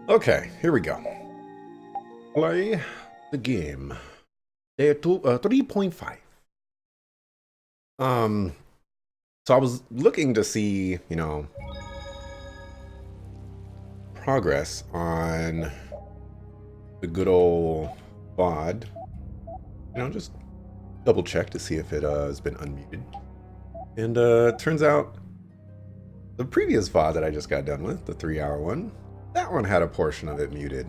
Okay, here we go. Play the game. Day 3.5. Um, so I was looking to see, progress on the good old VOD. Just double check to see if it has been unmuted. And turns out the previous VOD that I just got done with, the 3-hour one, that one had a portion of it muted.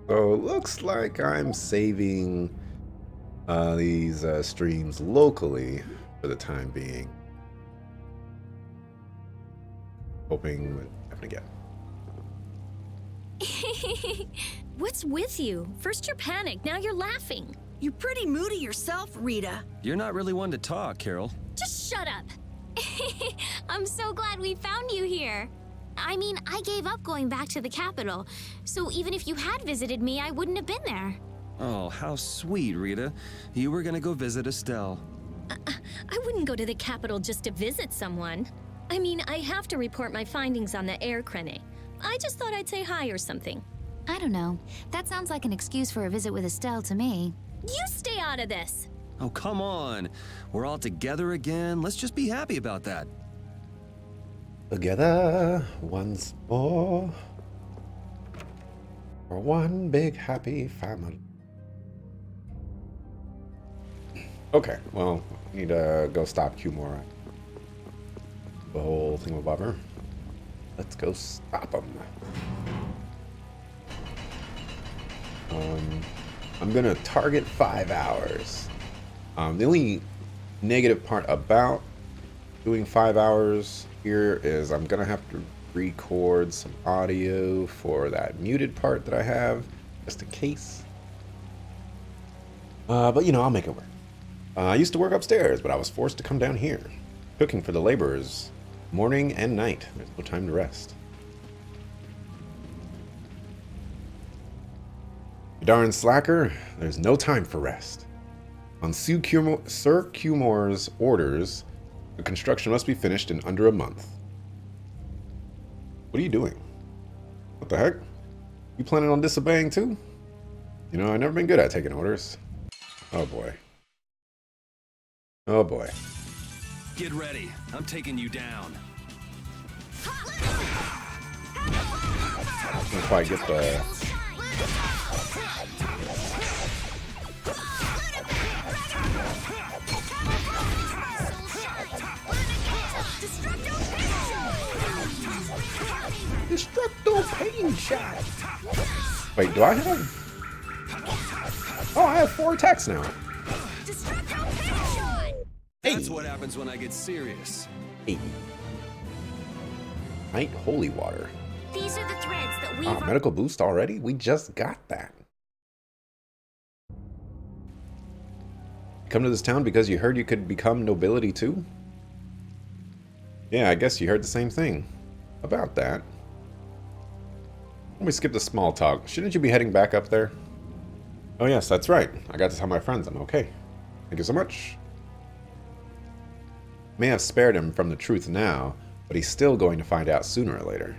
So it looks like I'm saving these streams locally for the time being. Hoping it happen again. What's with you? First you're panicked, now you're laughing. You're pretty moody yourself, Rita. You're not really one to talk, Carol. Just shut up. I'm so glad we found you here. I mean, I gave up going back to the capital, so even if you had visited me, I wouldn't have been there. Oh, how sweet, Rita. You were gonna go visit Estelle. I wouldn't go to the capital just to visit someone. I mean, I have to report my findings on the air crane. I just thought I'd say hi or something. I don't know. That sounds like an excuse for a visit with Estelle to me. You stay out of this! Oh, come on. We're all together again. Let's just be happy about that. Together once more for one big happy family. Okay, well, I need to go stop Q-Mora. The whole thingamabobber. Let's go stop him. I'm gonna target 5 hours. The only negative part about doing 5 hours here is I'm gonna have to record some audio for that muted part that I have, just in case. But I'll make it work. I used to work upstairs, but I was forced to come down here, cooking for the laborers, morning and night. There's no time to rest. You darn slacker, there's no time for rest. On Sir Cumor's orders, the construction must be finished in under a month. What are you doing? What the heck? You planning on disobeying too? I've never been good at taking orders. Oh boy. Oh boy. Get ready. I'm taking you down. I can't quite get the... Destructo pain shot. Wait, do I have? Oh, I have 4 attacks now. That's what happens when I get serious. Hey. Night holy water. These are the threads that weave. Medical boost already? We just got that. Come to this town because you heard you could become nobility too? Yeah, I guess you heard the same thing about that. Let me skip the small talk. Shouldn't you be heading back up there? Oh yes, that's right. I got to tell my friends I'm okay. Thank you so much. May have spared him from the truth now, but he's still going to find out sooner or later.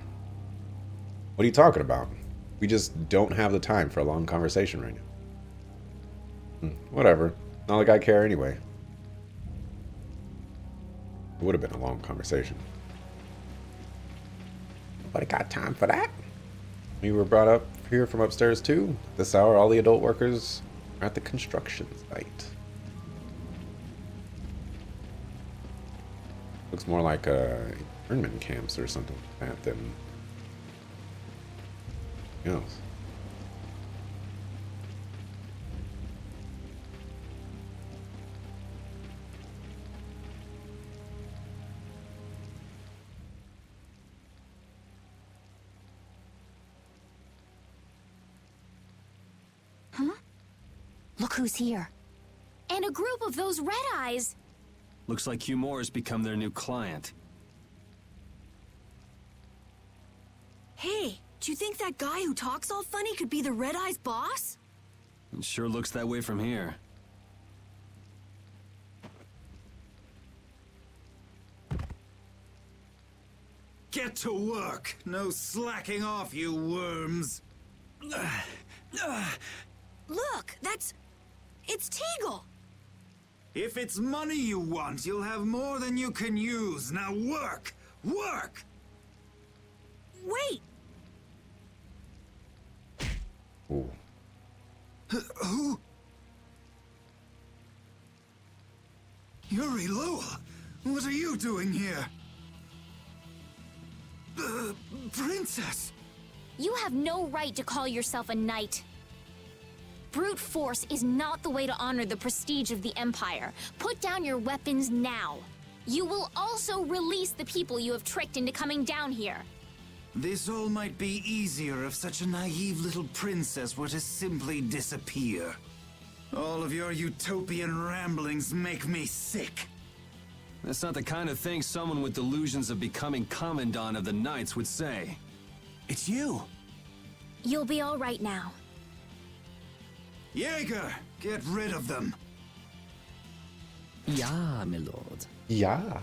What are you talking about? We just don't have the time for a long conversation right now. Whatever. Not like I care anyway. It would have been a long conversation. Nobody got time for that. We were brought up here from upstairs too. This hour, all the adult workers are at the construction site. Looks more like internment camps or something like that than else. Huh? Look who's here. And a group of those red eyes. Looks like Hugh Moore's become their new client. Hey, do you think that guy who talks all funny could be the Red Eye's boss? It sure looks that way from here. Get to work! No slacking off, you worms! Look, it's Teagle. If it's money you want, you'll have more than you can use. Now work! Work! Wait, Ooh. Who? Yuri Lowell! What are you doing here? Princess! You have no right to call yourself a knight. Brute force is not the way to honor the prestige of the Empire. Put down your weapons now. You will also release the people you have tricked into coming down here. This all might be easier if such a naive little princess were to simply disappear. All of your utopian ramblings make me sick. That's not the kind of thing someone with delusions of becoming Commandant of the Knights would say. It's you. You'll be all right now. Jaeger, get rid of them. Ja, my lord. Yeah.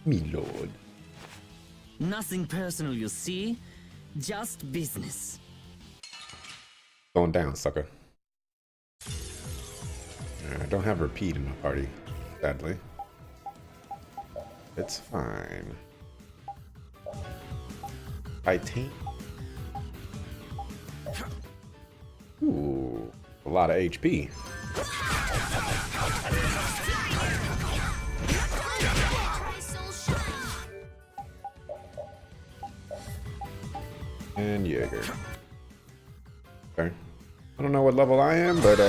Me lord. Nothing personal, you see. Just business. Going down, sucker. I don't have repeat in my party, sadly. It's fine. Titan. Ooh, a lot of HP. And Jaeger. Okay. I don't know what level I am, but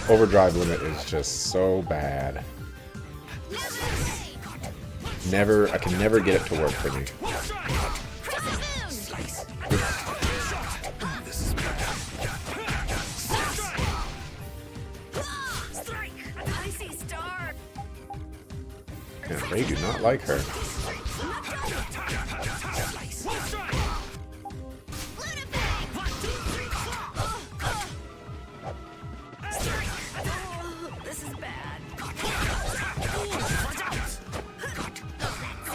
overdrive limit is just so bad. I can never get it to work for me. Yeah, they do not like her.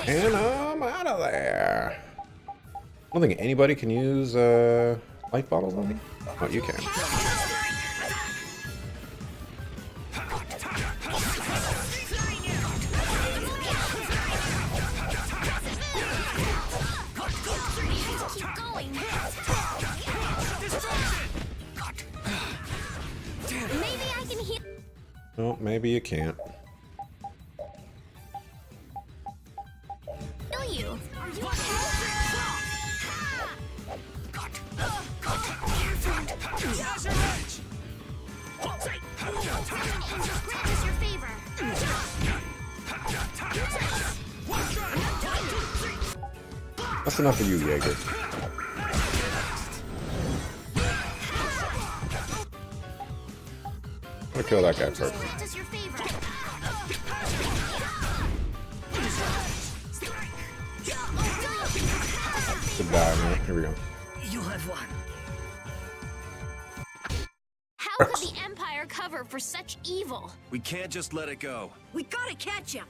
And I'm out of there. I don't think anybody can use life bottles on me. Oh, you can. Maybe I can heal. Oh, maybe you can't. You. Are you your favor. That's enough for you, Jaeger. I'm gonna kill that guy first. Does your favor. Goodbye, man. Here we go. You have won. How could the Empire cover for such evil? We can't just let it go. we gotta catch him.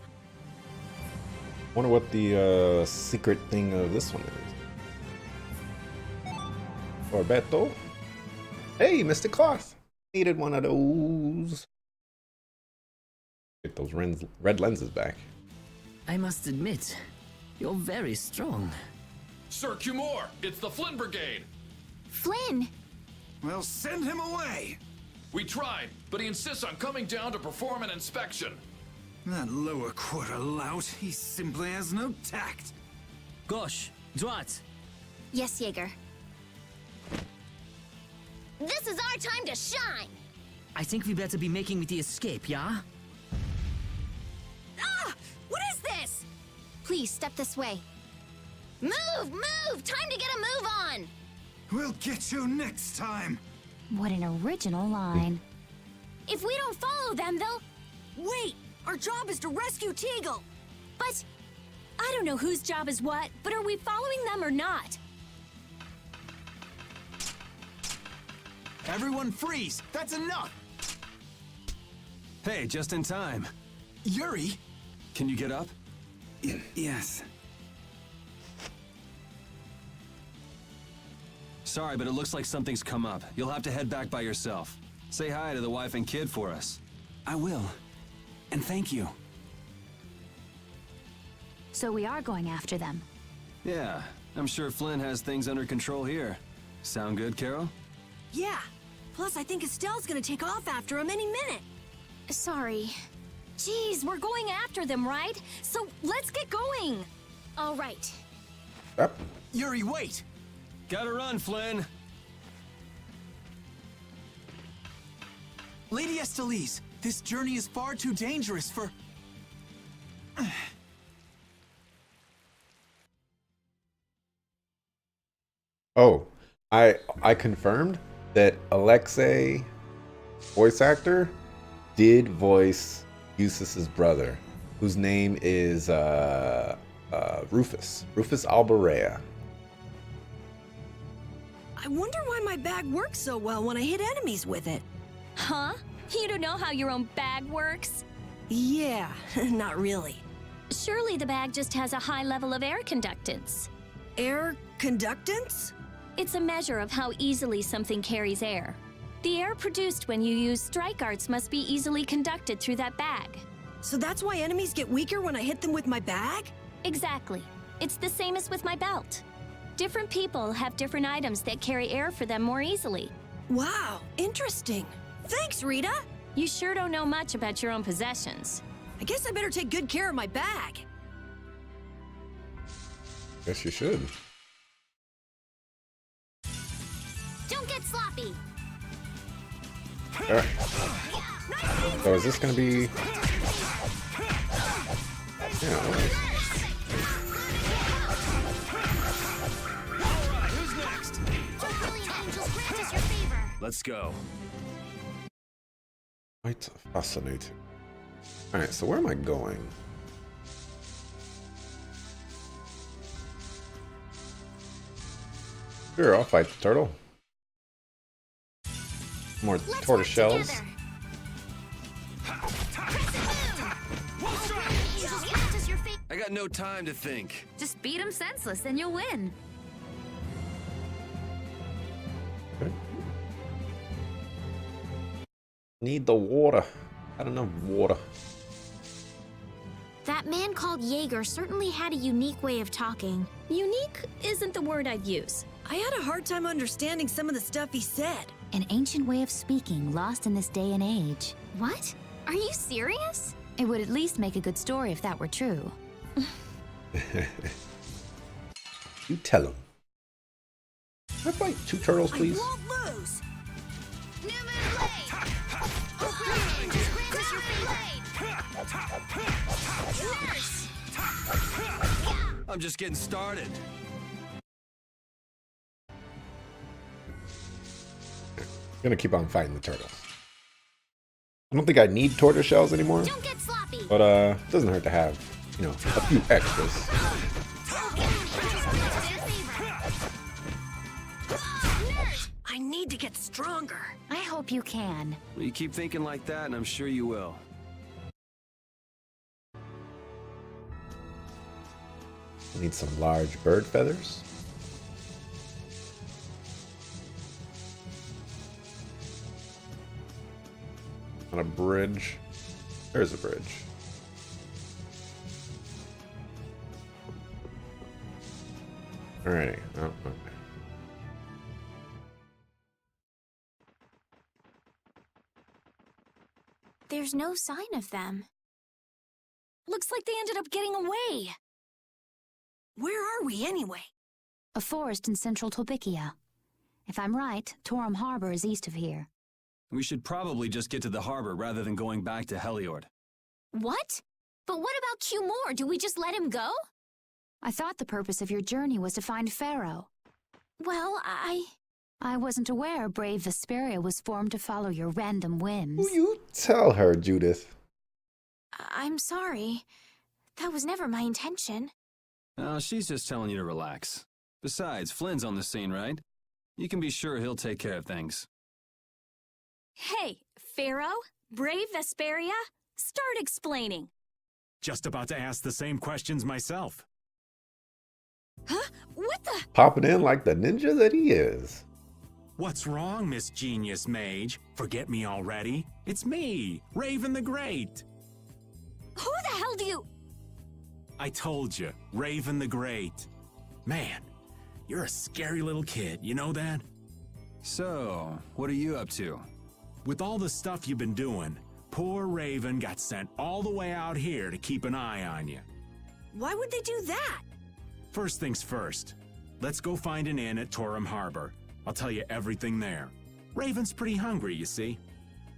Wonder what the secret thing of this one is. Orbeto. Hey, Mr. Cloth. Needed one of those. Get those red lenses back. I must admit, you're very strong. Sir Cumore, it's the Flynn Brigade. Flynn! Well, send him away! We tried, but he insists on coming down to perform an inspection. That lower quarter lout, he simply has no tact. Gosh, droit. Yes, Jaeger. This is our time to shine! I think we better be making the escape, yeah? Ah! What is this? Please, step this way. Move! Move! Time to get a move on! We'll get you next time! What an original line. If we don't follow them, they'll... Wait! Our job is to rescue Teagle. But I don't know whose job is what, but are we following them or not? Everyone freeze! That's enough! Hey, just in time. Yuri! Can you get up? Yes. Sorry, but it looks like something's come up. You'll have to head back by yourself. Say hi to the wife and kid for us. I will. And thank you. So we are going after them. Yeah, I'm sure Flynn has things under control here. Sound good, Carol? Yeah. Plus, I think Estelle's gonna take off after him any minute. Sorry. Jeez, we're going after them, right? So let's get going. All right. Yep. Yuri, wait! Gotta run, Flynn! Lady Estellise, this journey is far too dangerous for... Oh, I confirmed that Alexei, voice actor, did voice Eustace's brother, whose name is Rufus Alberea. I wonder why my bag works so well when I hit enemies with it. Huh? You don't know how your own bag works? Yeah, not really. Surely the bag just has a high level of air conductance. Air conductance? It's a measure of how easily something carries air. The air produced when you use strike arts must be easily conducted through that bag. So that's why enemies get weaker when I hit them with my bag? Exactly. It's the same as with my belt. Different people have different items that carry air for them more easily. Wow, interesting. Thanks, Rita. You sure don't know much about your own possessions. I guess I better take good care of my bag. Guess you should. Don't get sloppy. Alright. So is this gonna be... Yeah, alright. Who's next? Brilliant angels grant us your favor. Let's go. Quite fascinating. Alright, so where am I going? Sure, I'll fight the turtle. More Let's tortoise work shells. together. Angels grant us your favor. I got no time to think. Just beat him senseless and you'll win. Okay. Need the water. I don't know water. That man called Jaeger certainly had a unique way of talking. Unique isn't the word I'd use. I had a hard time understanding some of the stuff he said. An ancient way of speaking lost in this day and age. What? Are you serious? It would at least make a good story if that were true. You tell him. Can I fight two turtles, please? I won't lose. New moon blade! Brilliant angels grant us your favor. Nurse! I'm just getting started. Gonna keep on fighting the turtles. I don't think I need tortoise shells anymore, Don't get sloppy! but it doesn't hurt to have, you know, a few extras. I need to get stronger. I hope you can. Well, you keep thinking like that, and I'm sure you will. Need some large bird feathers. On a bridge. There's a bridge. Alrighty. Oh, okay. There's no sign of them. Looks like they ended up getting away. Where are we anyway? A forest in central Tolbikia. If I'm right, Torum Harbor is east of here. We should probably just get to the harbor rather than going back to Heliord. What? But what about Q-More? Do we just let him go? I thought the purpose of your journey was to find Pharaoh. Well, I wasn't aware brave Vesperia was formed to follow your random whims. You tell her, Judith. I'm sorry. That was never my intention. Oh, she's just telling you to relax. Besides, Flynn's on the scene, right? You can be sure he'll take care of things. Hey, Pharaoh? Brave Vesperia? Start explaining. Just about to ask the same questions myself. Huh? What the? Popping in like the ninja that he is. What's wrong, Miss Genius Mage? Forget me already? It's me, Raven the Great. Who the hell do you... I told you, Raven the Great. Man, you're a scary little kid, you know that? So, what are you up to? With all the stuff you've been doing, poor Raven got sent all the way out here to keep an eye on you. Why would they do that? First things first, let's go find an inn at Torum Harbor. I'll tell you everything there. Raven's pretty hungry, you see.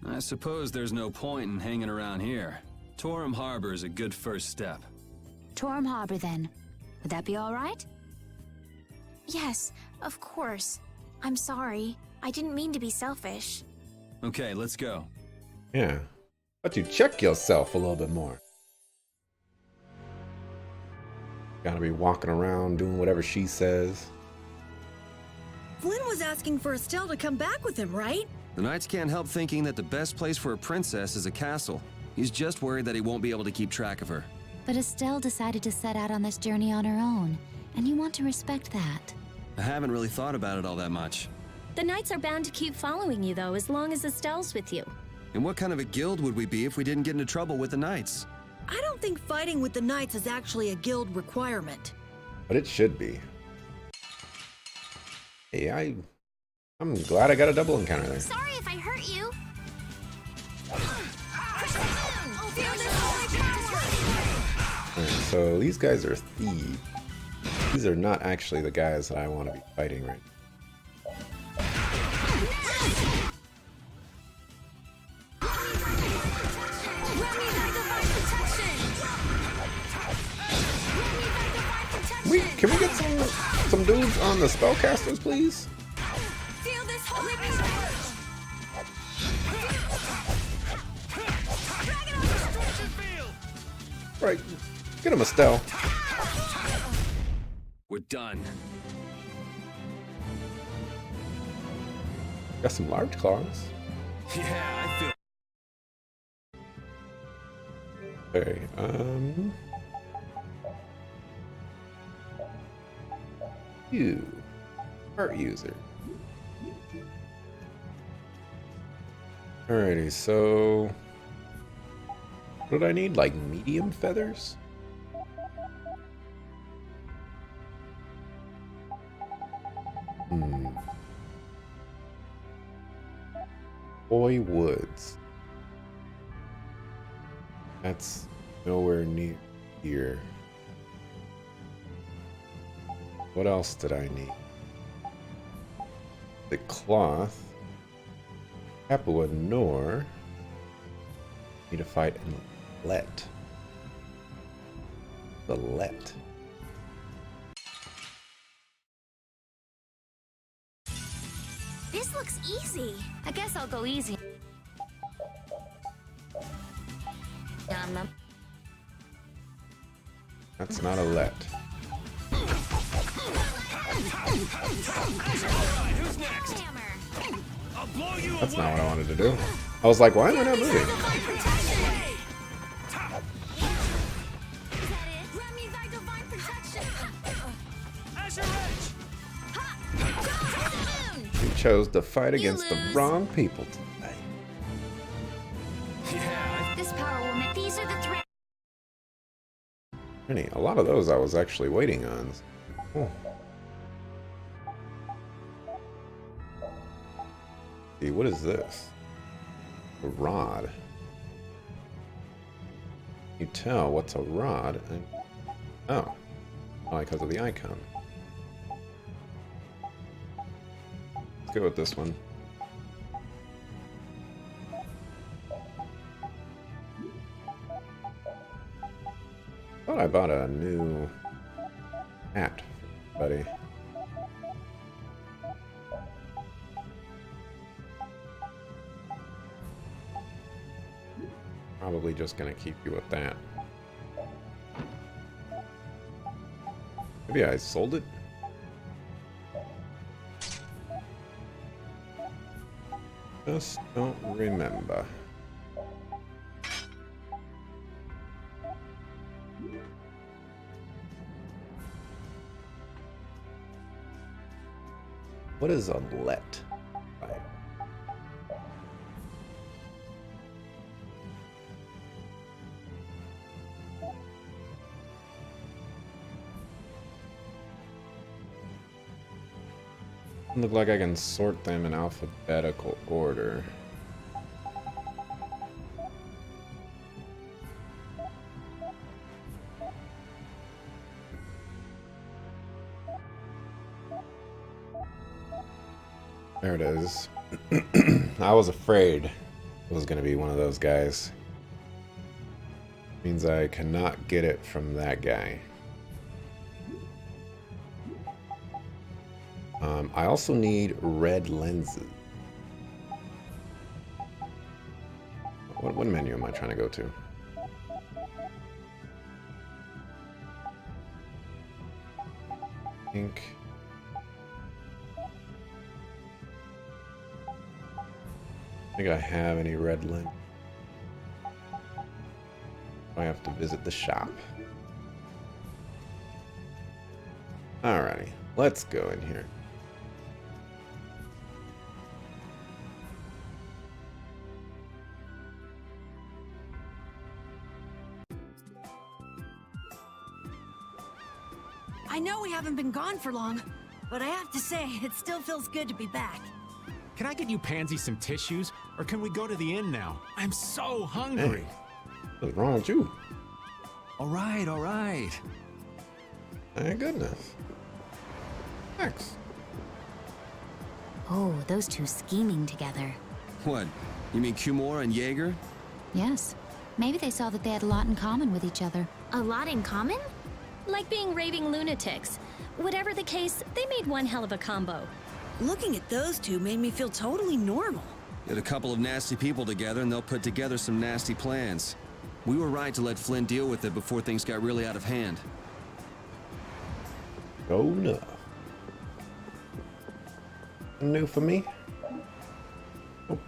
I suppose there's no point in hanging around here. Torum Harbor is a good first step. Torum Harbor, then. Would that be all right? Yes, of course. I'm sorry. I didn't mean to be selfish. Okay, let's go. Yeah. But you check yourself a little bit more. Gotta be walking around doing whatever she says. Flynn was asking for Estelle to come back with him, right? The Knights can't help thinking that the best place for a princess is a castle. He's just worried that he won't be able to keep track of her. But Estelle decided to set out on this journey on her own, and you want to respect that. I haven't really thought about it all that much. The Knights are bound to keep following you, though, as long as Estelle's with you. And what kind of a guild would we be if we didn't get into trouble with the Knights? I don't think fighting with the Knights is actually a guild requirement. But it should be. Hey, I'm glad I got a double encounter there. Sorry if I hurt you. Alright, so these guys are thieves. These are not actually the guys that I want to be fighting right now. Can we get some dudes on the spellcasters, please? Feel this holy power! Right, get him, Estelle. We're done. Got some large claws. Yeah, I feel... Okay, you. Art user. Alrighty, so... what did I need? Like medium feathers? Boy Woods. That's nowhere near here. What else did I need? The cloth. Papua Nor. Need to fight in Let. The Let. This looks easy. I guess I'll go easy. That's not a Let. Who's next? I'll blow you That's away. not what I wanted to do. I was like, why am I not moving? You chose to fight against the wrong people tonight. This power will make these are the threats. A lot of those I was actually waiting on. Oh. See, what is this? A rod. You tell what's a rod? Oh, because of the icon. Let's go with this one. Thought I bought a new hat, buddy. Probably just gonna keep you with that. Maybe I sold it? Just don't remember. What is a let? Look like I can sort them in alphabetical order. There it is. I was afraid it was going to be one of those guys. Means I cannot get it from that guy. I also need red lenses. What menu am I trying to go to? I think I have any red lens. I have to visit the shop. Alrighty, let's go in here. I know we haven't been gone for long, but I have to say, it still feels good to be back. Can I get you Pansy some tissues, or can we go to the inn now? I'm so hungry. Hey, what's wrong with you? All right, all right. Thank goodness. Thanks. Oh, those two scheming together. What? You mean Cumora and Jaeger? Yes. Maybe they saw that they had a lot in common with each other. A lot in common? Like being raving lunatics. Whatever the case, they made one hell of a combo. Looking at those two made me feel totally normal. Get a couple of nasty people together and they'll put together some nasty plans. We were right to let Flynn deal with it before things got really out of hand. Oh no. New for me? Oh.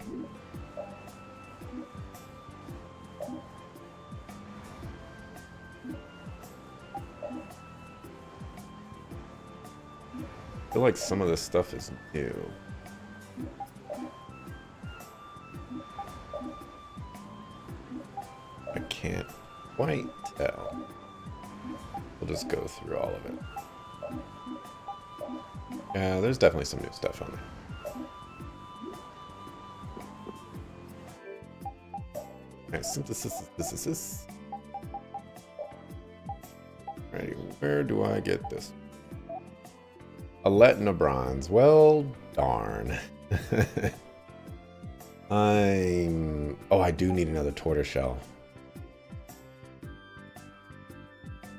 I feel like some of this stuff is new. I can't quite tell. We'll just go through all of it. Yeah, there's definitely some new stuff on there. Alright, synthesis. Alrighty, where do I get this? A lead and a bronze. Well, darn. Oh, I do need another tortoiseshell.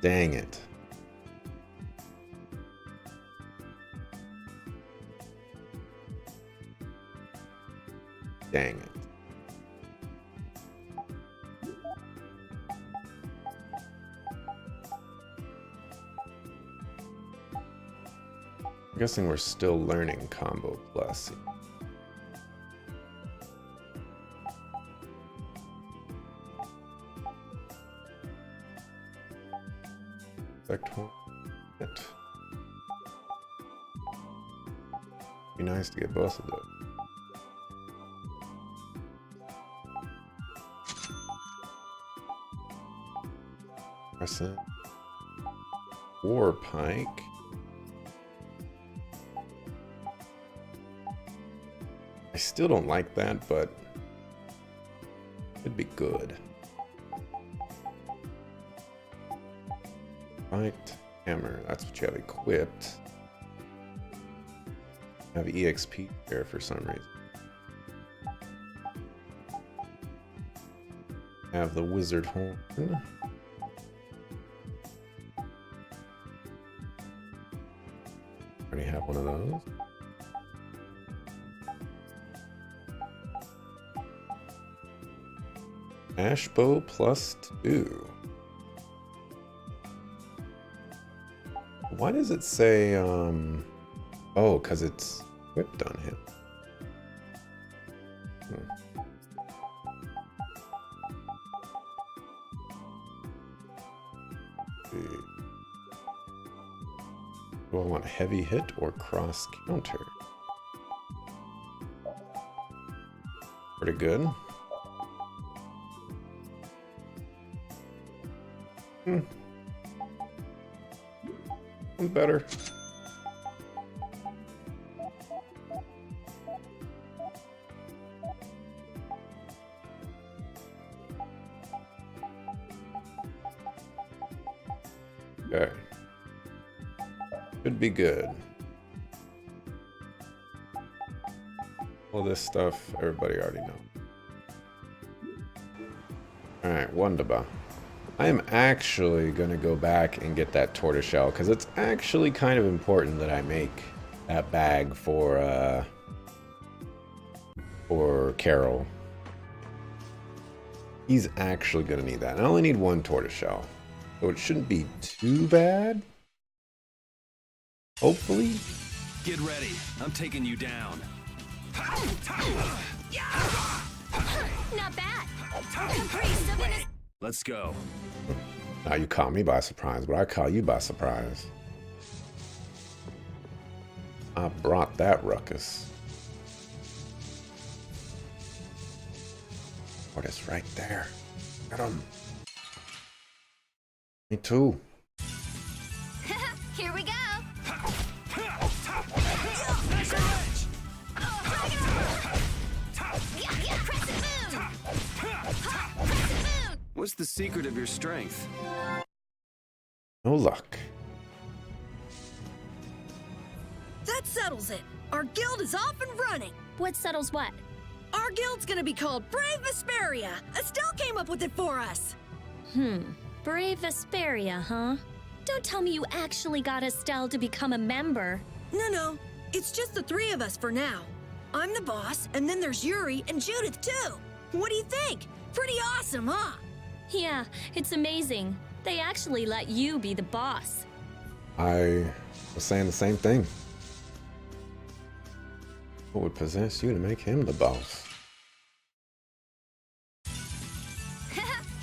Dang it. Dang it. I'm guessing we're still learning Combo Plus. Select one. Be nice to get both of those. Crescent. War Pike. I still don't like that, but it'd be good. Spiked hammer, that's what you have equipped. I have EXP there for some reason. I have the wizard horn. Already have one of those. Ashbow +2. Why does it say, oh, because it's whipped on him. Do I want heavy hit or cross counter? Pretty good. Better. Okay. Should be good. All this stuff, everybody already knows. Alright, wunderbar. I am actually going to go back and get that tortoiseshell, because it's actually kind of important that I make that bag for Carol. He's actually going to need that. I only need one tortoiseshell, so it shouldn't be too bad. Hopefully. Get ready. I'm taking you down. Not bad. Let's go. Now you caught me by surprise, but I caught you by surprise. I brought that ruckus. Tortoise right there. Got him. Me too. Here we go. What's the secret of your strength? No luck. That settles it. Our guild is off and running. What settles what? Our guild's gonna be called Brave Vesperia. Estelle came up with it for us. Brave Vesperia, huh? Don't tell me you actually got Estelle to become a member. No. It's just the three of us for now. I'm the boss, and then there's Yuri and Judith, too. What do you think? Pretty awesome, huh? Yeah, it's amazing. They actually let you be the boss. I was saying the same thing. What would possess you to make him the boss?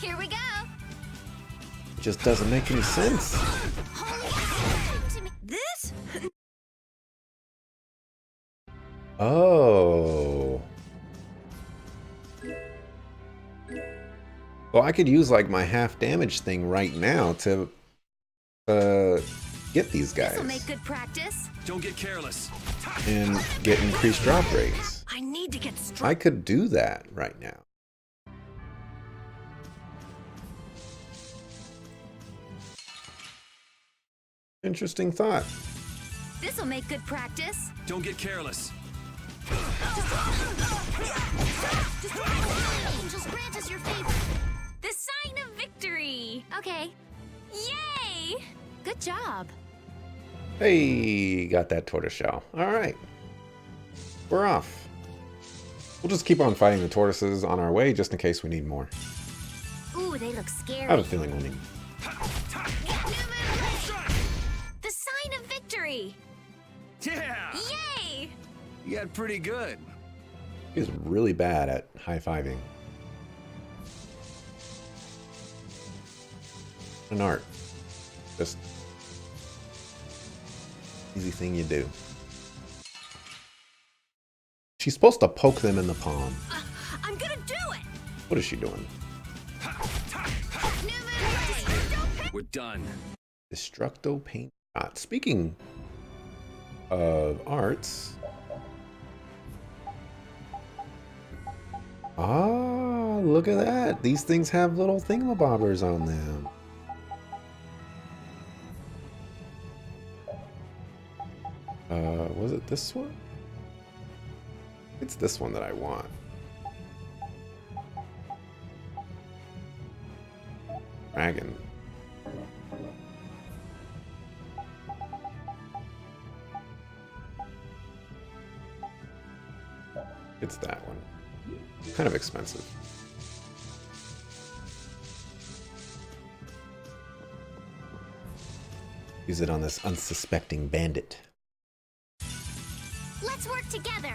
Here we go. It just doesn't make any sense. This? Oh. Well, I could use like my half damage thing right now to get these guys. This'll make good practice. Don't get careless. And get increased drop rates. I need to get strong. I could do that right now. Interesting thought. This'll make good practice. Don't get careless. Angels grant us your favor. The sign of victory. Okay. Yay! Good job. Hey, got that tortoiseshell. All right. We're off. We'll just keep on fighting the tortoises on our way just in case we need more. Ooh, they look scary. I have a feeling we'll need. The sign of victory. Yeah! Yay! You got pretty good. He's really bad at high-fiving. An art. Just easy thing you do. She's supposed to poke them in the palm. I'm gonna do it! What is she doing? We're done. Destructo paint shot. Speaking of arts. Ah, look at that. These things have little thingamabobbers on them. Was it this one? It's this one that I want. Dragon. It's that one. Kind of expensive. Use it on this unsuspecting bandit. Let's work together.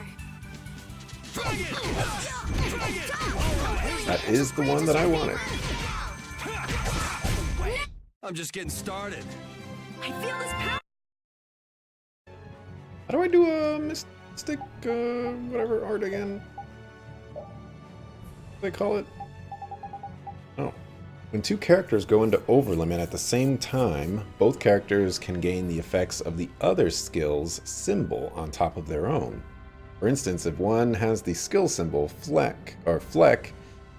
That is the one that I wanted. I'm just getting started. I feel this power. How do I do a mystic, whatever art again? What do they call it? Oh. When two characters go into overlimit at the same time, both characters can gain the effects of the other skill's symbol on top of their own. For instance, if one has the skill symbol Fleck,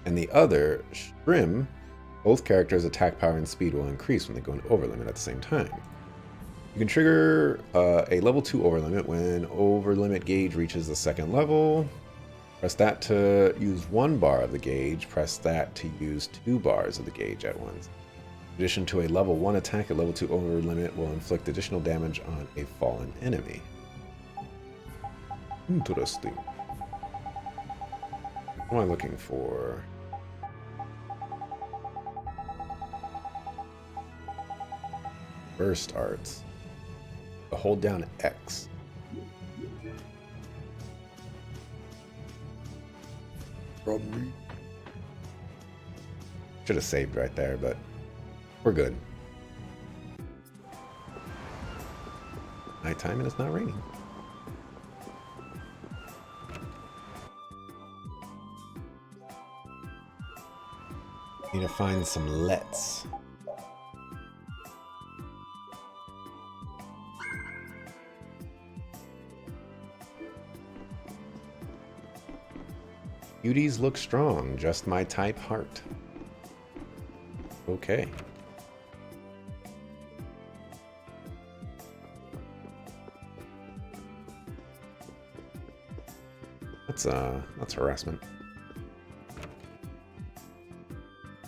and the other Shrim, both characters' attack power and speed will increase when they go into overlimit at the same time. You can trigger a level 2 overlimit when overlimit gauge reaches the second level. Press that to use 1 bar of the gauge. Press that to use 2 bars of the gauge at once. In addition to a level 1 attack, a level 2 overlimit will inflict additional damage on a fallen enemy. Interesting. What am I looking for? Burst arts. Hold down X. Probably. Should have saved right there, but we're good. Nighttime and it's not raining. Need to find some lets. Beauties look strong, just my type heart. Okay. That's harassment.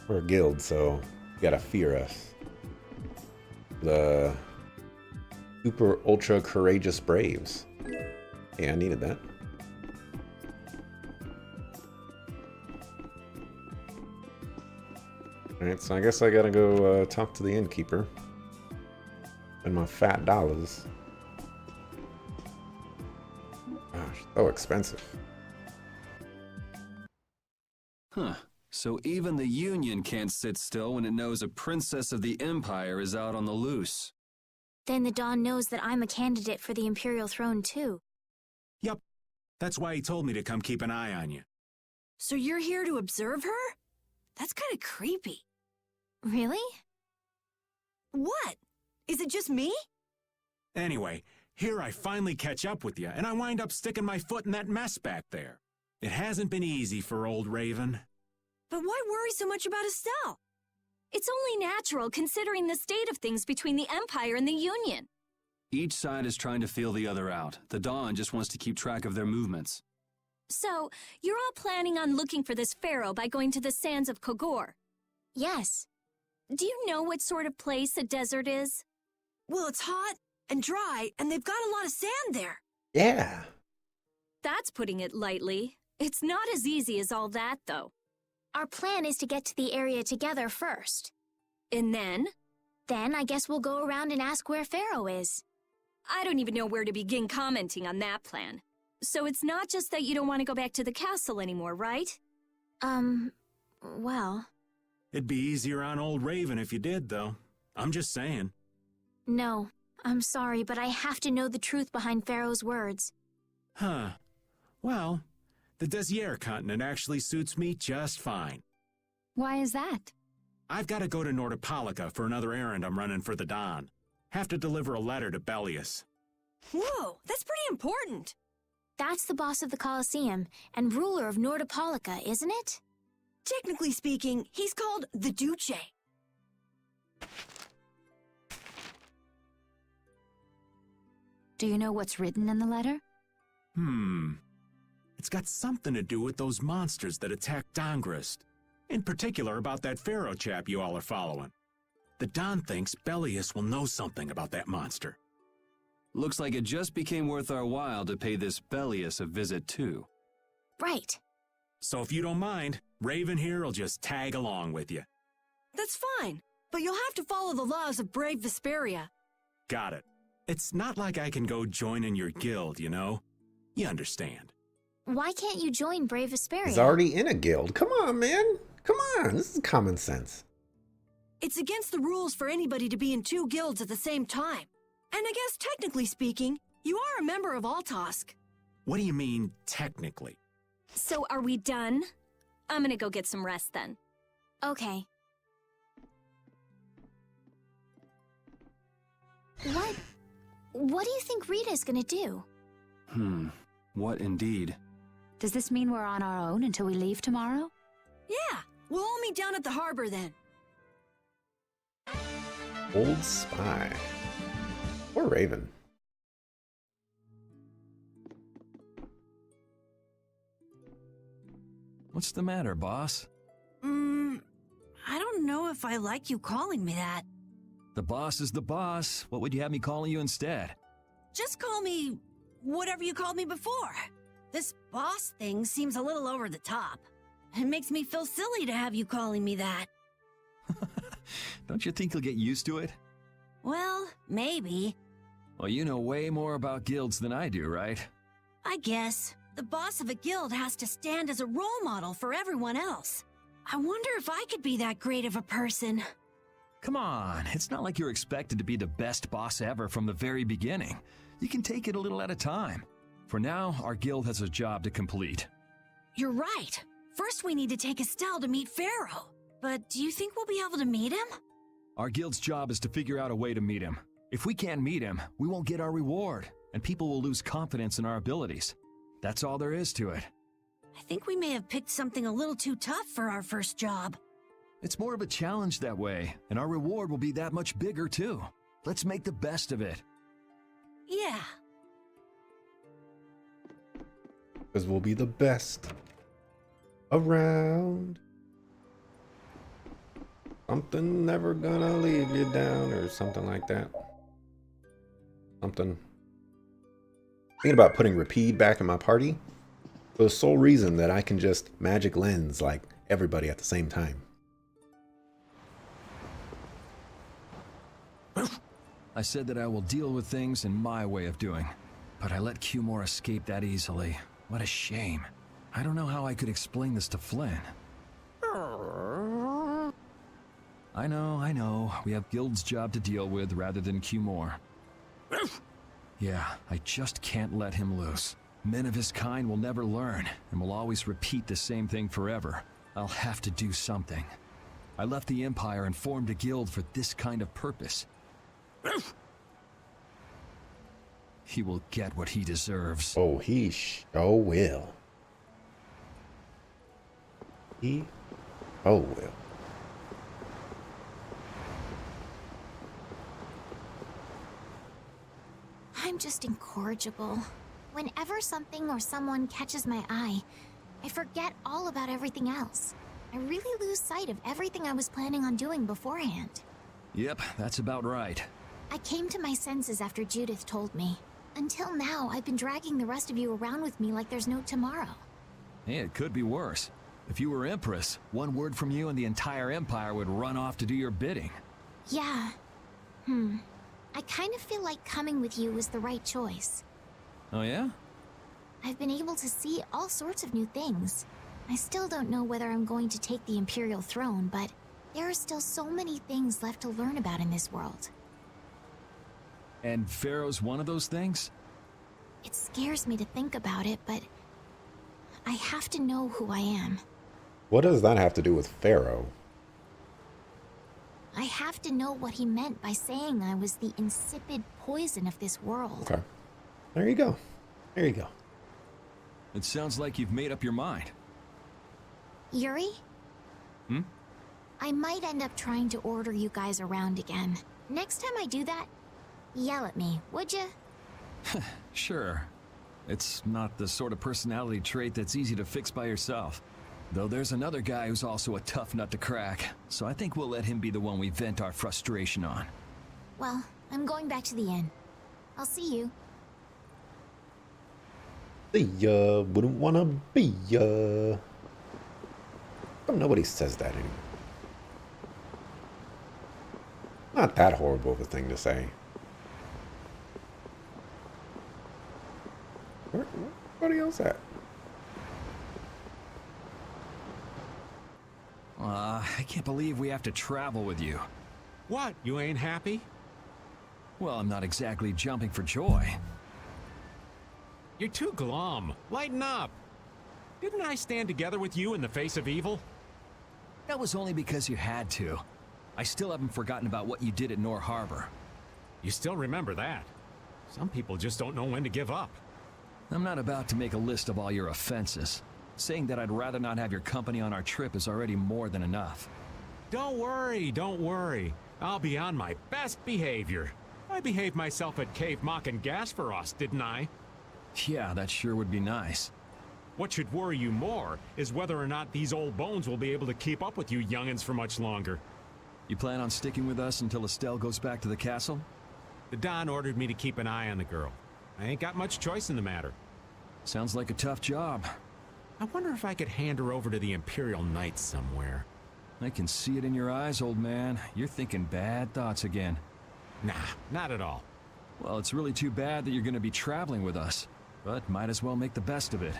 We're a guild, so you gotta fear us. The super ultra courageous braves. Yeah, I needed that. Alright, so I guess I gotta go talk to the innkeeper. And my fat dollars. Gosh, so expensive. Huh. So even the Union can't sit still when it knows a princess of the Empire is out on the loose. Then the Dawn knows that I'm a candidate for the Imperial throne too. Yup. That's why he told me to come keep an eye on you. So you're here to observe her? That's kind of creepy. Really? What? Is it just me? Anyway, here I finally catch up with you, and I wind up sticking my foot in that mess back there. It hasn't been easy for old Raven. But why worry so much about Estelle? It's only natural considering the state of things between the Empire and the Union. Each side is trying to feel the other out. The Dawn just wants to keep track of their movements. So, you're all planning on looking for this pharaoh by going to the sands of Kogor? Yes. Do you know what sort of place a desert is? Well, it's hot and dry, and they've got a lot of sand there. Yeah. That's putting it lightly. It's not as easy as all that, though. Our plan is to get to the area together first. And then? Then I guess we'll go around and ask where Pharaoh is. I don't even know where to begin commenting on that plan. So it's not just that you don't want to go back to the castle anymore, right? Well... It'd be easier on old Raven if you did, though. I'm just saying. No, I'm sorry, but I have to know the truth behind Pharaoh's words. Huh. Well, the Desier continent actually suits me just fine. Why is that? I've got to go to Nordopolica for another errand I'm running for the Dawn. Have to deliver a letter to Bellius. Whoa, that's pretty important. That's the boss of the Colosseum and ruler of Nordopolica, isn't it? Technically speaking, he's called the Duce. Do you know what's written in the letter? It's got something to do with those monsters that attacked Dongrist. In particular about that Pharaoh chap you all are following. The Don thinks Bellius will know something about that monster. Looks like it just became worth our while to pay this Bellius a visit too. Right. So if you don't mind, Raven here will just tag along with you. That's fine, but you'll have to follow the laws of brave Vesperia. got it. It's not like I can go join in your guild, you know? You understand. Why can't you join Brave Vesperia? He's already in a guild. Come on, man. Come on. This is common sense. It's against the rules for anybody to be in 2 guilds at the same time. And I guess technically speaking, you are a member of Altosk. What do you mean, technically? So are we done? I'm gonna go get some rest then. Okay. What do you think Rita's gonna do? What indeed? Does this mean we're on our own until we leave tomorrow? Yeah, we'll all meet down at the harbor then. Old spy. Or Raven. What's the matter, boss? I don't know if I like you calling me that. The boss is the boss. What would you have me calling you instead? Just call me whatever you called me before. This boss thing seems a little over the top. It makes me feel silly to have you calling me that. Don't you think you'll get used to it? Well, maybe. Well, you know way more about guilds than I do, right? I guess. The boss of a guild has to stand as a role model for everyone else. I wonder if I could be that great of a person. Come on, it's not like you're expected to be the best boss ever from the very beginning. You can take it a little at a time. For now, our guild has a job to complete. You're right. First we need to take Estelle to meet Pharaoh. But do you think we'll be able to meet him? Our guild's job is to figure out a way to meet him. If we can't meet him, we won't get our reward, and people will lose confidence in our abilities. That's all there is to it. I think we may have picked something a little too tough for our first job. It's more of a challenge that way, and our reward will be that much bigger too. Let's make the best of it. Yeah. Because we'll be the best around. Something never gonna leave you down, or something like that. Something. Thinking about putting Rapide back in my party for the sole reason that I can just magic lens like everybody at the same time. I said that I will deal with things in my way of doing, but I let Cumore escape that easily. What a shame. I don't know how I could explain this to Flynn. I know. We have Guild's job to deal with rather than Cumore. Yeah, I just can't let him loose. Men of his kind will never learn, and will always repeat the same thing forever. I'll have to do something. I left the Empire and formed a guild for this kind of purpose. He will get what he deserves. Oh, he sure will. He will. I'm just incorrigible. Whenever something or someone catches my eye, I forget all about everything else. I really lose sight of everything I was planning on doing beforehand. Yep, that's about right. I came to my senses after Judith told me. Until now, I've been dragging the rest of you around with me like there's no tomorrow. Hey, it could be worse. If you were Empress, one word from you and the entire Empire would run off to do your bidding. Yeah. I kind of feel like coming with you was the right choice. Oh yeah? I've been able to see all sorts of new things. I still don't know whether I'm going to take the Imperial throne, but there are still so many things left to learn about in this world. And Pharaoh's one of those things? It scares me to think about it, but I have to know who I am. What does that have to do with Pharaoh? I have to know what he meant by saying I was the insipid poison of this world. Okay. There you go. There you go. It sounds like you've made up your mind. Yuri? I might end up trying to order you guys around again. Next time I do that, yell at me, would you? Sure. It's not the sort of personality trait that's easy to fix by yourself. Though there's another guy who's also a tough nut to crack, so I think we'll let him be the one we vent our frustration on. Well, I'm going back to the inn. I'll see you. See ya, wouldn't wanna be ya. Nobody says that anymore. Not that horrible of a thing to say. Where's everybody else at? I can't believe we have to travel with you. What, you ain't happy? Well, I'm not exactly jumping for joy. You're too glum. Lighten up. Didn't I stand together with you in the face of evil? That was only because you had to. I still haven't forgotten about what you did at Nor Harbor. You still remember that. Some people just don't know when to give up. I'm not about to make a list of all your offenses. Saying that I'd rather not have your company on our trip is already more than enough. Don't worry, don't worry. I'll be on my best behavior. I behaved myself at Cave Mock and Gasperos, didn't I? Yeah, that sure would be nice. What should worry you more is whether or not these old bones will be able to keep up with you youngins for much longer. You plan on sticking with us until Estelle goes back to the castle? The Don ordered me to keep an eye on the girl. I ain't got much choice in the matter. Sounds like a tough job. I wonder if I could hand her over to the Imperial Knights somewhere. I can see it in your eyes, old man. You're thinking bad thoughts again. Nah, not at all. Well, it's really too bad that you're going to be traveling with us, but might as well make the best of it.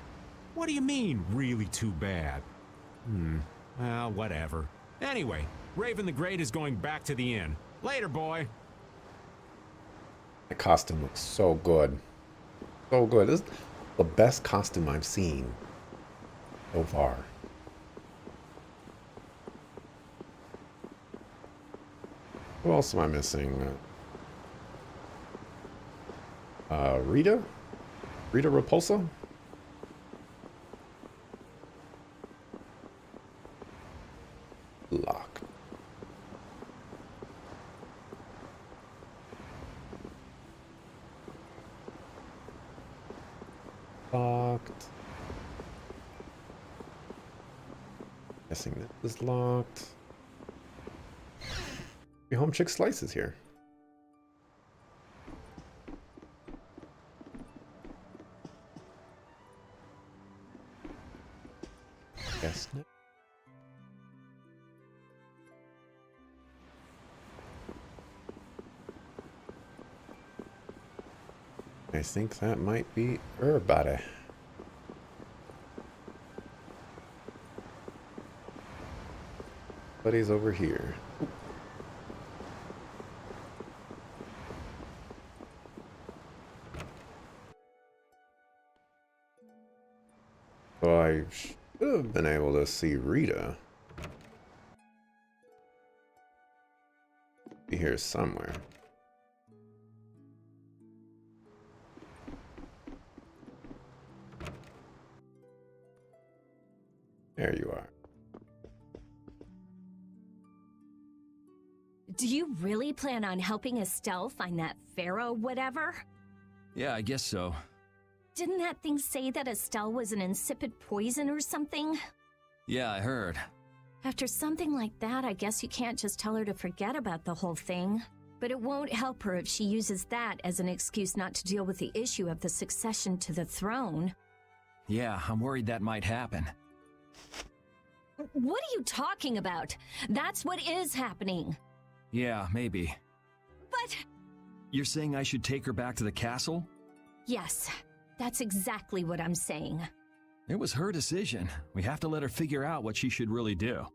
What do you mean, really too bad? Well, whatever. Anyway, Raven the Great is going back to the inn. Later, boy. The costume looks so good. So good. This is the best costume I've seen so far. Who else am I missing? Rita? Rita Repulsa? Locked. Locked. Guessing this is locked. Your home chick slices here. Guess not. I think that might be everybody. Buddy's over here. So I should have been able to see Rita. Be here somewhere. There you are. Do you really plan on helping Estelle find that pharaoh whatever? Yeah, I guess so. Didn't that thing say that Estelle was an insipid poison or something? Yeah, I heard. After something like that, I guess you can't just tell her to forget about the whole thing. But it won't help her if she uses that as an excuse not to deal with the issue of the succession to the throne. Yeah, I'm worried that might happen. What are you talking about? That's what is happening. Yeah, maybe. But... You're saying I should take her back to the castle? Yes, that's exactly what I'm saying. It was her decision. We have to let her figure out what she should really do.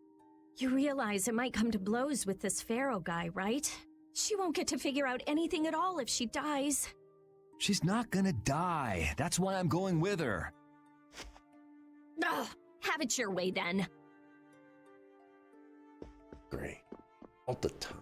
You realize it might come to blows with this pharaoh guy, right? She won't get to figure out anything at all if she dies. She's not gonna die. That's why I'm going with her. Ugh, have it your way then. Great. All the time.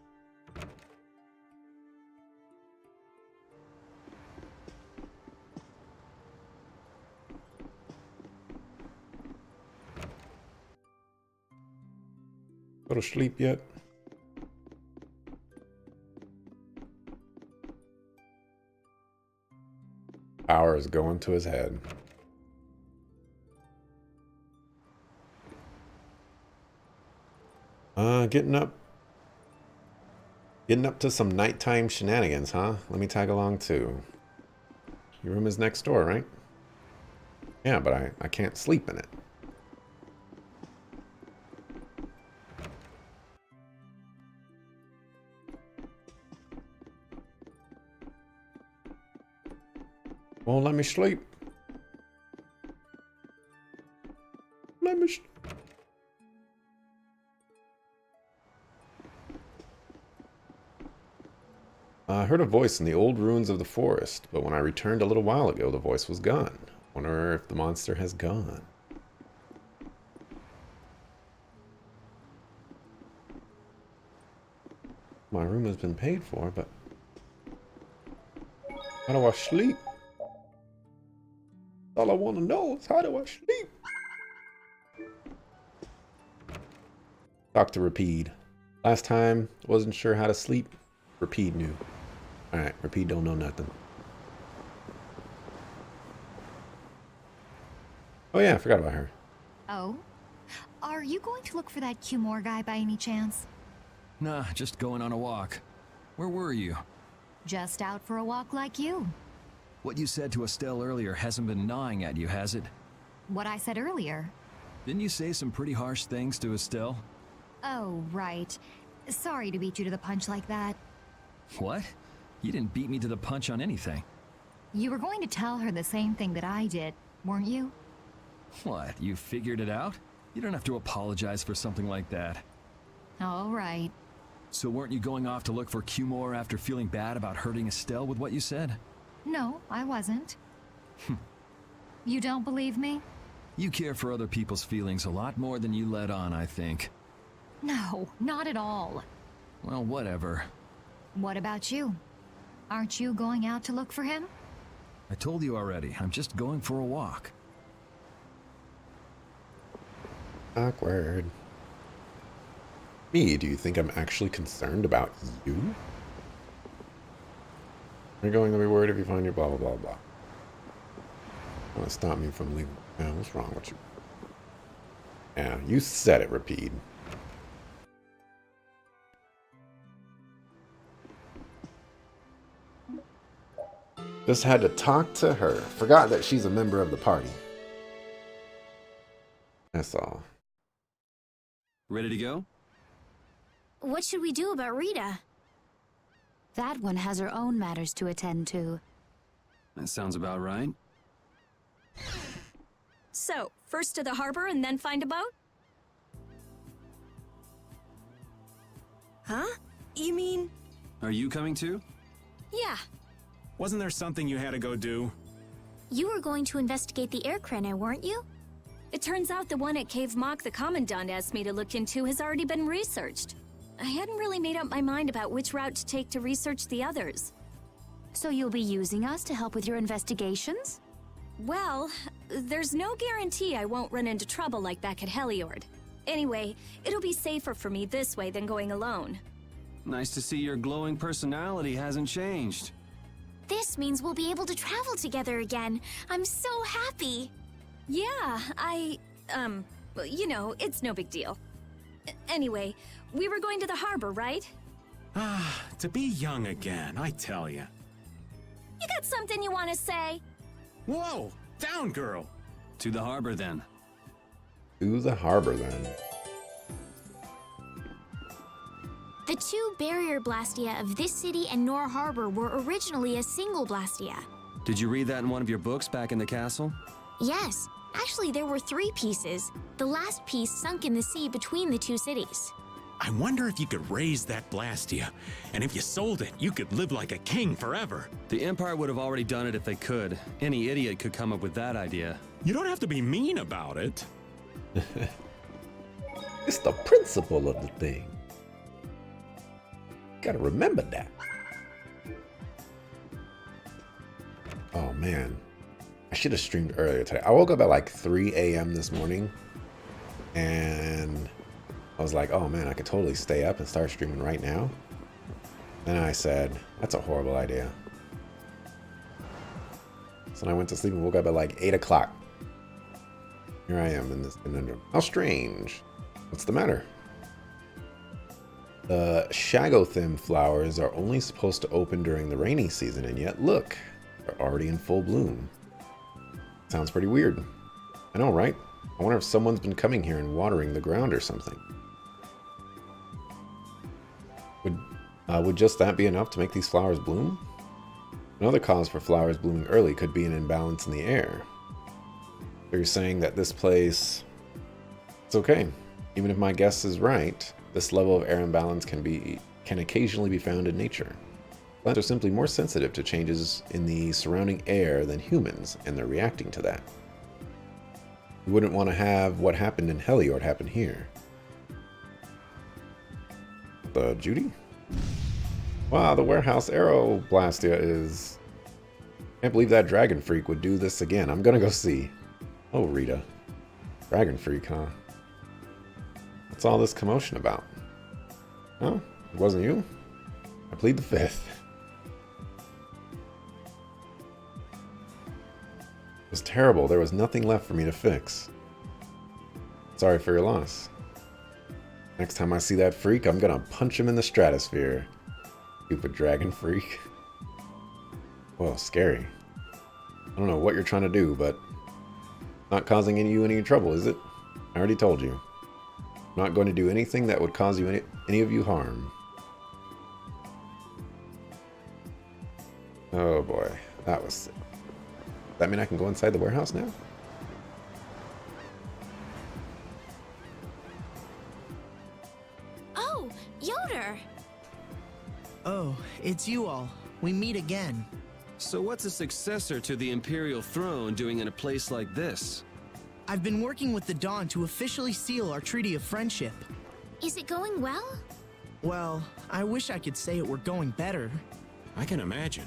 Go to sleep yet? Power is going to his head. Getting up to some nighttime shenanigans, huh? Let me tag along too. Your room is next door, right? Yeah, but I can't sleep in it. Won't let me sleep. I heard a voice in the old ruins of the forest, but when I returned a little while ago, the voice was gone. Wonder if the monster has gone. My room has been paid for, but how do I sleep? All I want to know is how do I sleep? Talk to Rapide. Last time, wasn't sure how to sleep. Rapide knew. Alright, Rapide don't know nothing. Oh yeah, I forgot about her. Oh? Are you going to look for that Cumore guy by any chance? Nah, just going on a walk. Where were you? Just out for a walk like you. What you said to Estelle earlier hasn't been gnawing at you, has it? What I said earlier. Didn't you say some pretty harsh things to Estelle? Oh, right. Sorry to beat you to the punch like that. What? You didn't beat me to the punch on anything. You were going to tell her the same thing that I did, weren't you? What, you figured it out? You don't have to apologize for something like that. All right. So weren't you going off to look for Cumore after feeling bad about hurting Estelle with what you said? No, I wasn't. You don't believe me? You care for other people's feelings a lot more than you let on, I think. No, not at all. Well, whatever. What about you? Aren't you going out to look for him? I told you already, I'm just going for a walk. Awkward. Me, do you think I'm actually concerned about you? You're going to be worried if you find your blah blah blah blah. Want to stop me from leaving? Yeah, what's wrong with you? Yeah, you said it, Rapide. Just had to talk to her. Forgot that she's a member of the party. That's all. Ready to go? What should we do about Rita? That one has her own matters to attend to. That sounds about right. So, first to the harbor and then find a boat? Huh? You mean... Are you coming too? Yeah. Wasn't there something you had to go do? You were going to investigate the air crenna, weren't you? It turns out the one at Cave Mock the Commandant asked me to look into has already been researched. I hadn't really made up my mind about which route to take to research the others. So you'll be using us to help with your investigations? Well, there's no guarantee I won't run into trouble like back at Heliord. Anyway, it'll be safer for me this way than going alone. Nice to see your glowing personality hasn't changed. This means we'll be able to travel together again. I'm so happy. Yeah, well, you know, it's no big deal. Anyway, we were going to the harbor, right? Ah, to be young again, I tell ya. You got something you want to say? Whoa! Down, girl! To the harbor, then. To the harbor, then. The two barrier blastia of this city and Nor Harbor were originally a single blastia. Did you read that in one of your books back in the castle? Yes. Actually, there were 3 pieces. The last piece sunk in the sea between the 2 cities. I wonder if you could raise that Blastia, and if you sold it, you could live like a king forever. The Empire would have already done it if they could. Any idiot could come up with that idea. You don't have to be mean about it. It's the principle of the thing. Gotta remember that. Oh man, I should have streamed earlier today. I woke up at like 3 a.m. this morning, and I was like, oh man, I could totally stay up and start streaming right now. Then I said, that's a horrible idea. So then I went to sleep and woke up at like 8 o'clock. Here I am in this conundrum. How strange. What's the matter? The Shagothim flowers are only supposed to open during the rainy season, and yet look, they're already in full bloom. Sounds pretty weird. I know, right? I wonder if someone's been coming here and watering the ground or something. Would just that be enough to make these flowers bloom? Another cause for flowers blooming early could be an imbalance in the air. So you're saying that this place... It's okay. Even if my guess is right, this level of air imbalance can occasionally be found in nature. Plants are simply more sensitive to changes in the surrounding air than humans, and they're reacting to that. You wouldn't want to have what happened in Heliord happen here. The Judy? Wow, the warehouse Aeroblastia is... Can't believe that Dragon Freak would do this again. I'm gonna go see. Oh, Rita. Dragon Freak, huh? What's all this commotion about? Oh, it wasn't you? I plead the fifth. It was terrible. There was nothing left for me to fix. Sorry for your loss. Next time I see that freak, I'm gonna punch him in the stratosphere. Stupid dragon freak. Well, scary. I don't know what you're trying to do, but not causing you any trouble, is it? I already told you. I'm not going to do anything that would cause you any of you harm. Oh boy, that was sick. Does that mean I can go inside the warehouse now? Oh, Yoder! Oh, it's you all. We meet again. So what's a successor to the Imperial throne doing in a place like this? I've been working with the Dawn to officially seal our Treaty of Friendship. Is it going well? Well, I wish I could say it were going better. I can imagine.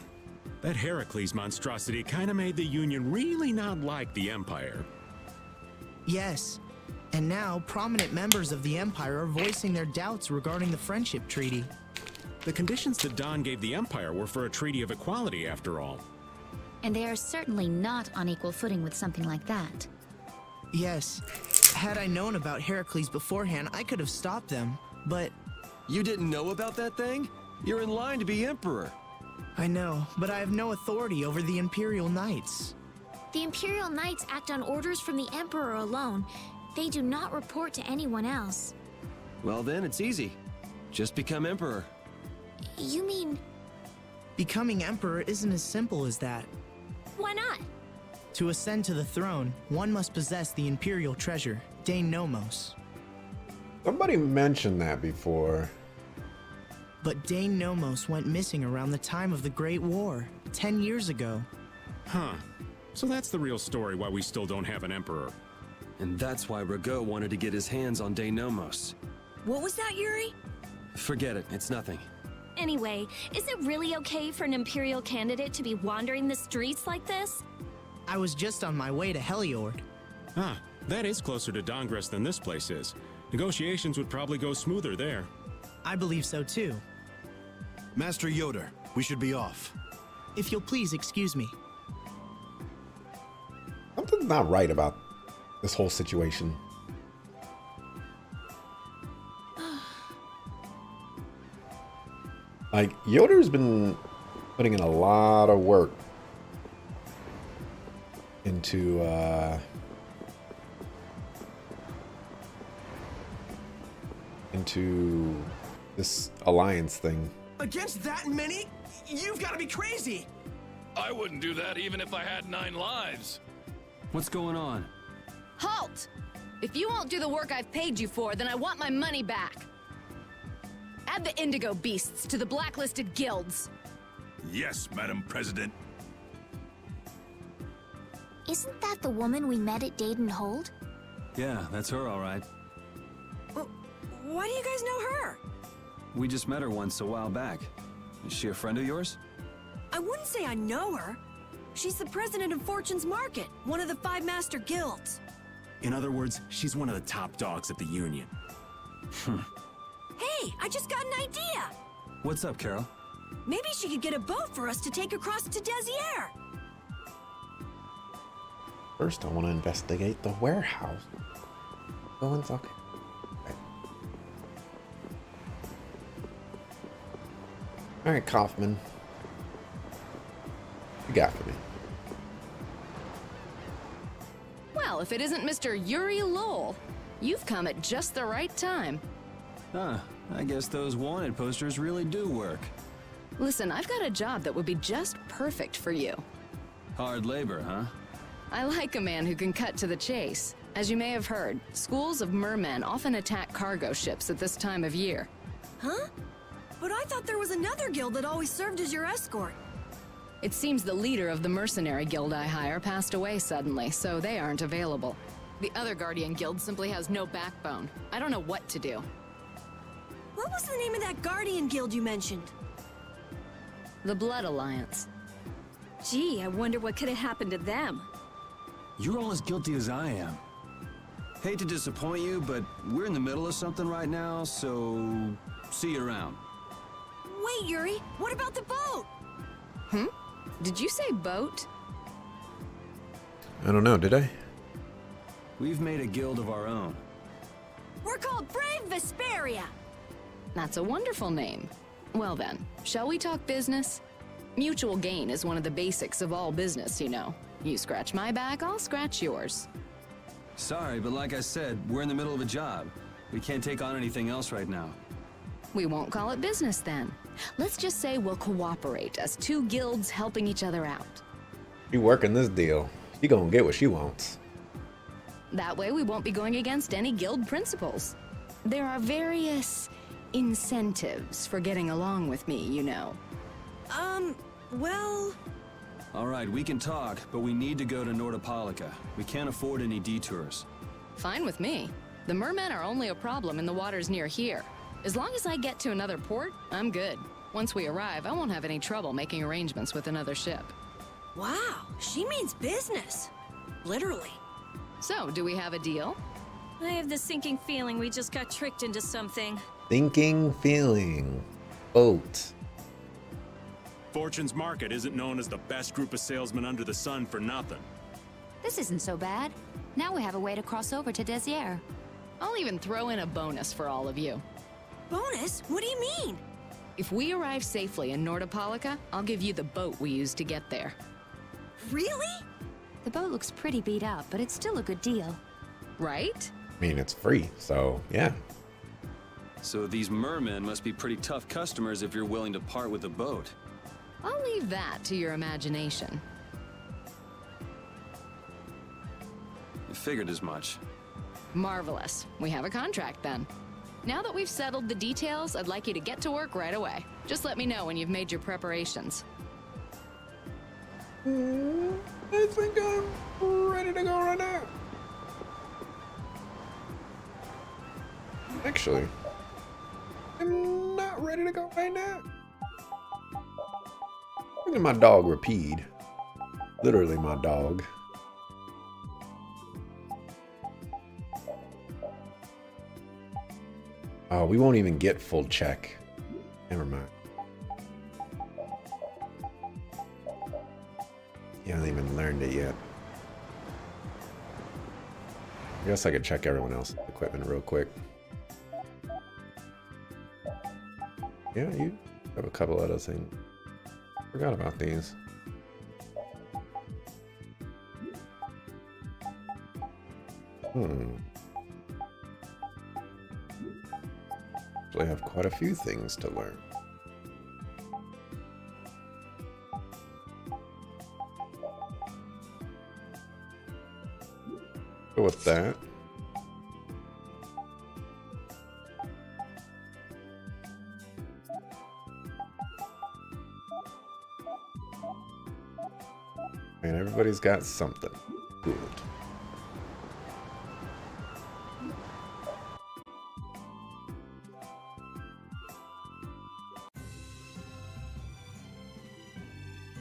That Heracles monstrosity kinda made the Union really not like the Empire. Yes. And now, prominent members of the Empire are voicing their doubts regarding the Friendship Treaty. The conditions that Dawn gave the Empire were for a treaty of equality, after all. And they are certainly not on equal footing with something like that. Yes. Had I known about Heracles beforehand, I could have stopped them, but... You didn't know about that thing? You're in line to be Emperor. I know, but I have no authority over the Imperial Knights. The Imperial Knights act on orders from the Emperor alone. They do not report to anyone else. Well then, it's easy. Just become Emperor. You mean... Becoming Emperor isn't as simple as that. Why not? To ascend to the throne, one must possess the Imperial treasure, Dane Nomos. Somebody mentioned that before. But Dane Nomos went missing around the time of the Great War, 10 years ago. Huh. So that's the real story why we still don't have an Emperor. And that's why Rago wanted to get his hands on Dane Nomos. What was that, Yuri? Forget it, it's nothing. Anyway, is it really okay for an Imperial candidate to be wandering the streets like this? I was just on my way to Heliord. Ah, that is closer to Dongress than this place is. Negotiations would probably go smoother there. I believe so too. Master Yoder, we should be off. If you'll please excuse me. Something's not right about this whole situation. Like, Yoder's been putting in a lot of work into this alliance thing. Against that many? You've got to be crazy! I wouldn't do that even if I had 9 lives. What's going on? Halt! If you won't do the work I've paid you for, then I want my money back. Add the Indigo Beasts to the blacklisted guilds. Yes, Madam President. Isn't that the woman we met at Dayton Hold? Yeah, that's her all right. Why do you guys know her? We just met her once a while back. Is she a friend of yours? I wouldn't say I know her. She's the president of Fortune's Market, one of the 5 master guilds. In other words, she's one of the top dogs at the Union. Hey, I just got an idea! What's up, Carol? Maybe she could get a boat for us to take across to Desier. First, I want to investigate the warehouse. Going okay. All right, Kaufman. What you got for me? Well, if it isn't Mr. Yuri Lowell, you've come at just the right time. Huh, I guess those wanted posters really do work. Listen, I've got a job that would be just perfect for you. Hard labor, huh? I like a man who can cut to the chase. As you may have heard, schools of mermen often attack cargo ships at this time of year. Huh? But I thought there was another guild that always served as your escort. It seems the leader of the mercenary guild I hire passed away suddenly, so they aren't available. The other Guardian guild simply has no backbone. I don't know what to do. What was the name of that Guardian guild you mentioned? The Blood Alliance. Gee, I wonder what could have happened to them. You're all as guilty as I am. Hate to disappoint you, but we're in the middle of something right now, so see you around. Wait, Yuri, what about the boat? Did you say boat? I don't know, did I? We've made a guild of our own. We're called Brave Vesperia. That's a wonderful name. Well then, shall we talk business? Mutual gain is one of the basics of all business, you know. You scratch my back, I'll scratch yours. Sorry, but like I said, we're in the middle of a job. We can't take on anything else right now. We won't call it business then. Let's just say we'll cooperate as two guilds helping each other out. She working this deal. She gonna get what she wants. That way we won't be going against any guild principles. There are various incentives for getting along with me, you know. Well... All right, we can talk, but we need to go to Nordopolica. We can't afford any detours. Fine with me. The mermen are only a problem in the waters near here. As long as I get to another port, I'm good. Once we arrive, I won't have any trouble making arrangements with another ship. Wow, she means business. Literally. So, do we have a deal? I have the sinking feeling we just got tricked into something. Thinking, feeling. Boat. Fortune's Market isn't known as the best group of salesmen under the sun for nothing. This isn't so bad. Now we have a way to cross over to Desier. I'll even throw in a bonus for all of you. Bonus? What do you mean? If we arrive safely in Nordopolica, I'll give you the boat we used to get there. Really? The boat looks pretty beat up, but it's still a good deal. Right? I mean, it's free, so yeah. So these mermen must be pretty tough customers if you're willing to part with the boat. I'll leave that to your imagination. I figured as much. Marvelous. We have a contract then. Now that we've settled the details, I'd like you to get to work right away. Just let me know when you've made your preparations. I think I'm ready to go right now. Actually, I'm not ready to go right now. Look at my dog, Rapide. Literally my dog. Oh, we won't even get full check. Never mind. You haven't even learned it yet. I guess I could check everyone else's equipment real quick. Yeah, you have a couple other things. Forgot about these. Actually, I have quite a few things to learn. Go with that. And everybody's got something. Good.